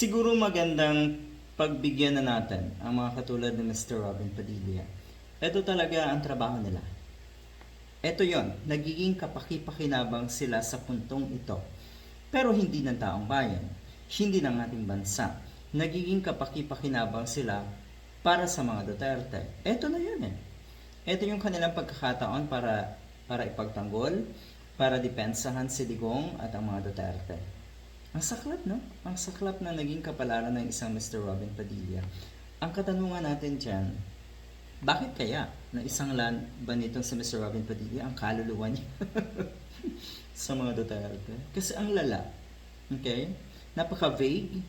Siguro magandang pagbigyan na natin ang mga katulad ni Mr. Robin Padilla. Ito talaga ang trabaho nila. Ito yon, nagiging kapaki-pakinabang sila sa puntong ito. Pero hindi ng taong bayan, hindi ng ating bansa. Nagiging kapaki-pakinabang sila para sa mga Duterte. Ito na yun eh. Ito yung kanilang pagkakataon para ipagtanggol, para depensahan si Digong at ang mga Duterte. Ang saklap, no? Ang saklap na naging kapalaran ng isang Mr. Robin Padilla. Ang katanungan natin dyan, bakit kaya na isang land ba nitong si Mr. Robin Padilla ang kaluluwa niya sa mga Duterte? Kasi ang lala, okay? Napaka-vague,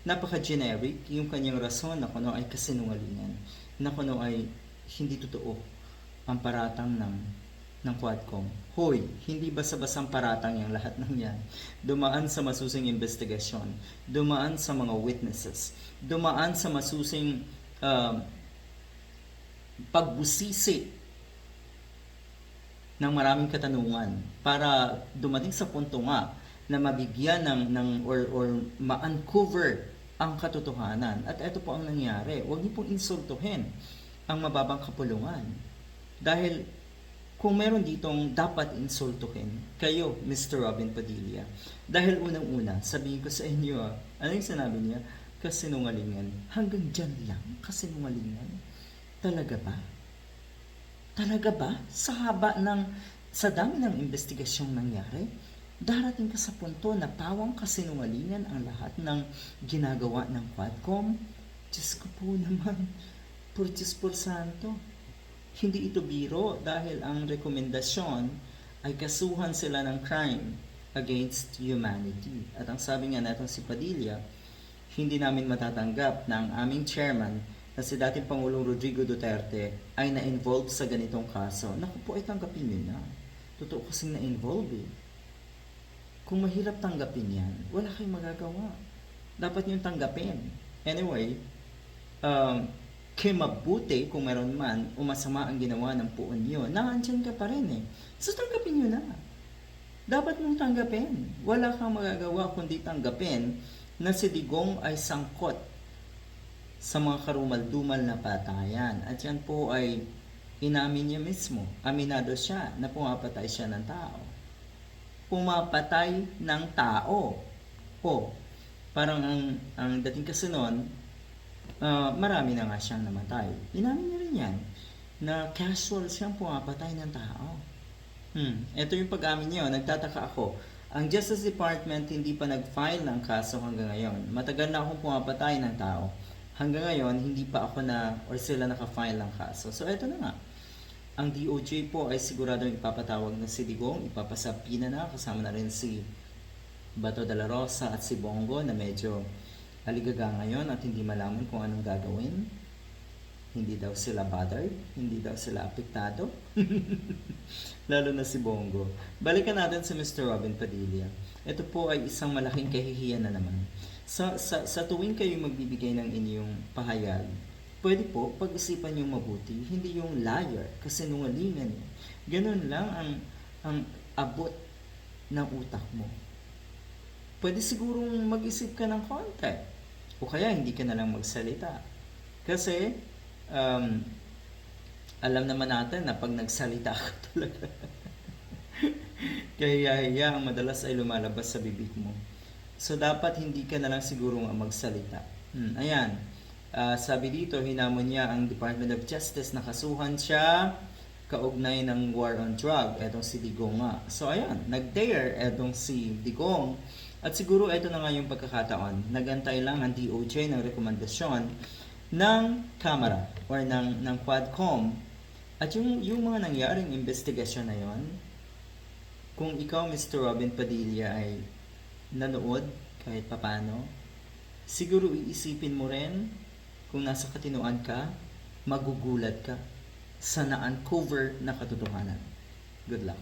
napaka-generic yung kanyang rason na kuno ay kasinungalingan, na kuno ay hindi totoo ang paratang ng Quadcom. Hoy, hindi basta-basang paratang yung lahat ng yan. Dumaan sa masusing investigasyon, dumaan sa mga witnesses, dumaan sa masusing pagbusisi ng maraming katanungan para dumating sa punto nga na mabigyan or ma-uncover ang katotohanan. At ito po ang nangyari. Huwag niyo pong insultuhin ang mababang kapulungan. Dahil kung meron ditong dapat insultuhin, kayo, Mr. Robin Padilla. Dahil unang-una, sabihin ko sa inyo, ano yung sinabi niya? Kasinungalingan. Hanggang dyan lang, kasinungalingan. Talaga ba? Talaga ba? Sa dami ng investigasyong nangyari, darating ka sa punto na pawang kasinungalingan ang lahat ng ginagawa ng Quadcom? Diyos ko po naman, por Diyos por Santo. Hindi ito biro dahil ang rekomendasyon ay kasuhan sila ng crime against humanity. At ang sabi nga natin si Padilla, hindi namin matatanggap na ang aming chairman na si dating Pangulong Rodrigo Duterte ay na-involve sa ganitong kaso. Naku po, ay tanggapin nyo na. Totoo kasing na-involve eh. Kung mahirap tanggapin yan, wala kayong magagawa. Dapat nyo tanggapin. Anyway, mabuti kung meron man o masama ang ginawa ng puon nyo, naandyan ka pa rin eh. So tanggapin nyo na. Dapat mong tanggapin. Wala kang magagawa kundi tanggapin na si Digong ay sangkot sa mga karumal-dumal na patayan. At yan po ay inamin niya mismo. Aminado siya na pumapatay siya ng tao. Pumapatay ng tao. Parang ang dating kasi noon, marami na nga siyang namatay. Inamin niya rin yan na casual siyang pumapatay ng tao. Ito yung pag-amin niyo. Nagtataka ako. Ang Justice Department hindi pa nag-file ng kaso hanggang ngayon. Matagal na akong pumapatay ng tao. Hanggang ngayon, hindi pa ako sila naka-file ng kaso. So, ito na nga. Ang DOJ po ay siguradong ipapatawag na si Digong, ipapasapina na, kasama na rin si Bato de la Rosa at si Bongo na medyo aligaga ngayon at hindi malaman kung anong gagawin. Hindi daw sila bothered, hindi daw sila apektado. Lalo na si Bongo. Balikan natin si Mr. Robin Padilla. Ito po ay isang malaking kahihiyan na naman. Sa tuwing kayo magbibigay ng inyong pahayag, pwede po pag-isipan yung mabuti, hindi yung liar, kasi nungalingan. Ganun lang ang abot ng utak mo. Pwede sigurong mag-isip ka ng konti. O kaya hindi ka na lang magsalita. Kasi, alam naman natin na pag nagsalita ka talaga, kahiya-hiya ang madalas ay lumalabas sa bibig mo. So, dapat hindi ka na lang sigurong magsalita. Ayan. Sabi dito, hinamon niya ang Department of Justice na kasuhan siya kaugnay ng war on drug. Etong si Digong nga. So, ayan. Nag-dare etong si Digong. At siguro ito na nga yung pagkakataon. Nagantay lang ang DOJ ng rekomendasyon ng Kamara or ng Quadcom. At yung mga nangyaring investigasyon na yon, kung ikaw, Mr. Robin Padilla, ay nanood kahit papano, siguro iisipin mo rin kung nasa katinuan ka, magugulat ka sa na-uncover na katotohanan. Good luck.